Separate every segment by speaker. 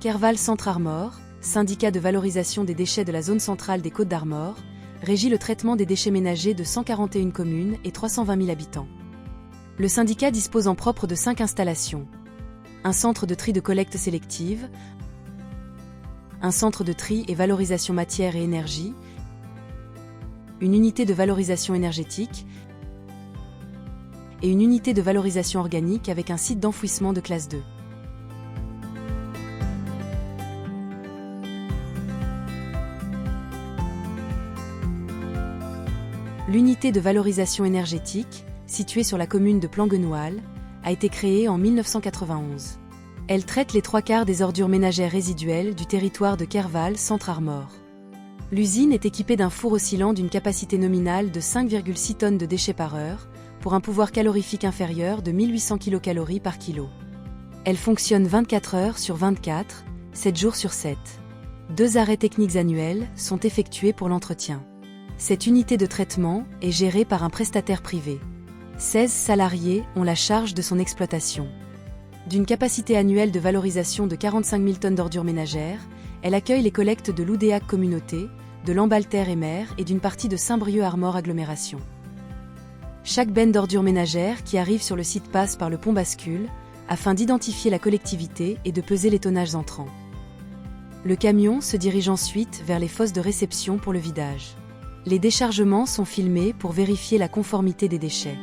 Speaker 1: Kerval Centre Armor, syndicat de valorisation des déchets de la zone centrale des Côtes-d'Armor, régit le traitement des déchets ménagers de 141 communes et 320 000 habitants. Le syndicat dispose en propre de 5 installations. Un centre de tri de collecte sélective, un centre de tri et valorisation matière et énergie, une unité de valorisation énergétique et une unité de valorisation organique avec un site d'enfouissement de classe 2. L'unité de valorisation énergétique, située sur la commune de Planguenoal, a été créée en 1991. Elle traite les 3/4 des ordures ménagères résiduelles du territoire de Kerval Centre Armor. L'usine est équipée d'un four oscillant d'une capacité nominale de 5,6 tonnes de déchets par heure, pour un pouvoir calorifique inférieur de 1800 kcal par kilo. Elle fonctionne 24 heures sur 24, 7 jours sur 7. 2 arrêts techniques annuels sont effectués pour l'entretien. Cette unité de traitement est gérée par un prestataire privé. 16 salariés ont la charge de son exploitation. D'une capacité annuelle de valorisation de 45 000 tonnes d'ordures ménagères, elle accueille les collectes de l'Oudéac Communauté, de Lambalter et Mer et d'une partie de Saint-Brieuc-Armor Agglomération. Chaque benne d'ordures ménagères qui arrive sur le site passe par le pont bascule, afin d'identifier la collectivité et de peser les tonnages entrants. Le camion se dirige ensuite vers les fosses de réception pour le vidage. Les déchargements sont filmés pour vérifier la conformité des déchets.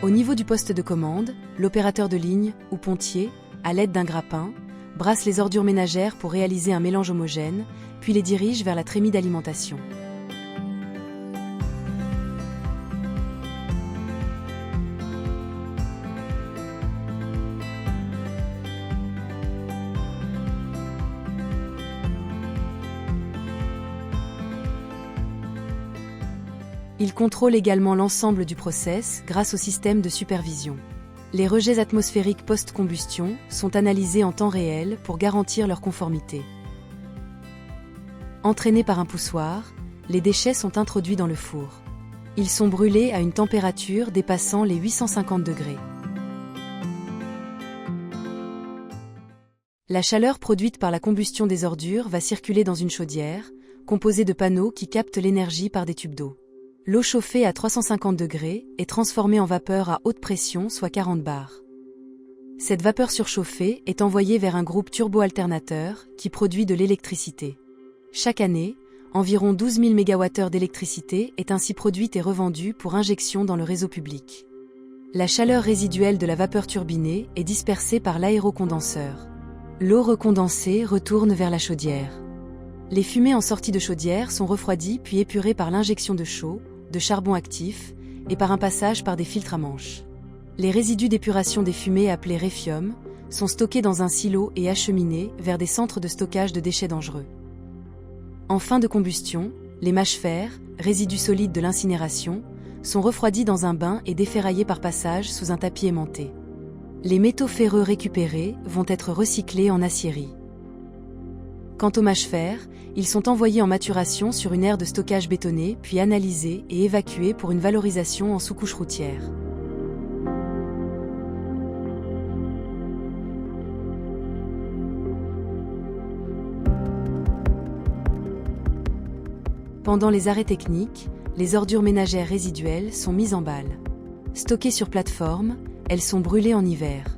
Speaker 1: Au niveau du poste de commande, l'opérateur de ligne, ou pontier, à l'aide d'un grappin, brasse les ordures ménagères pour réaliser un mélange homogène, puis les dirige vers la trémie d'alimentation. Il contrôle également l'ensemble du process grâce au système de supervision. Les rejets atmosphériques post-combustion sont analysés en temps réel pour garantir leur conformité. Entraînés par un poussoir, les déchets sont introduits dans le four. Ils sont brûlés à une température dépassant les 850 degrés. La chaleur produite par la combustion des ordures va circuler dans une chaudière, composée de panneaux qui captent l'énergie par des tubes d'eau. L'eau chauffée à 350 degrés est transformée en vapeur à haute pression, soit 40 bars. Cette vapeur surchauffée est envoyée vers un groupe turbo-alternateur qui produit de l'électricité. Chaque année, environ 12 000 MWh d'électricité est ainsi produite et revendue pour injection dans le réseau public. La chaleur résiduelle de la vapeur turbinée est dispersée par l'aérocondenseur. L'eau recondensée retourne vers la chaudière. Les fumées en sortie de chaudière sont refroidies puis épurées par l'injection de chaux, de charbon actif, et par un passage par des filtres à manches. Les résidus d'épuration des fumées appelés réfium sont stockés dans un silo et acheminés vers des centres de stockage de déchets dangereux. En fin de combustion, les mâches-fer, résidus solides de l'incinération, sont refroidis dans un bain et déferraillés par passage sous un tapis aimanté. Les métaux ferreux récupérés vont être recyclés en aciérie. Quant aux mâches-fer, ils sont envoyés en maturation sur une aire de stockage bétonnée puis analysés et évacués pour une valorisation en sous-couche routière. Pendant les arrêts techniques, les ordures ménagères résiduelles sont mises en balle. Stockées sur plateforme, elles sont brûlées en hiver.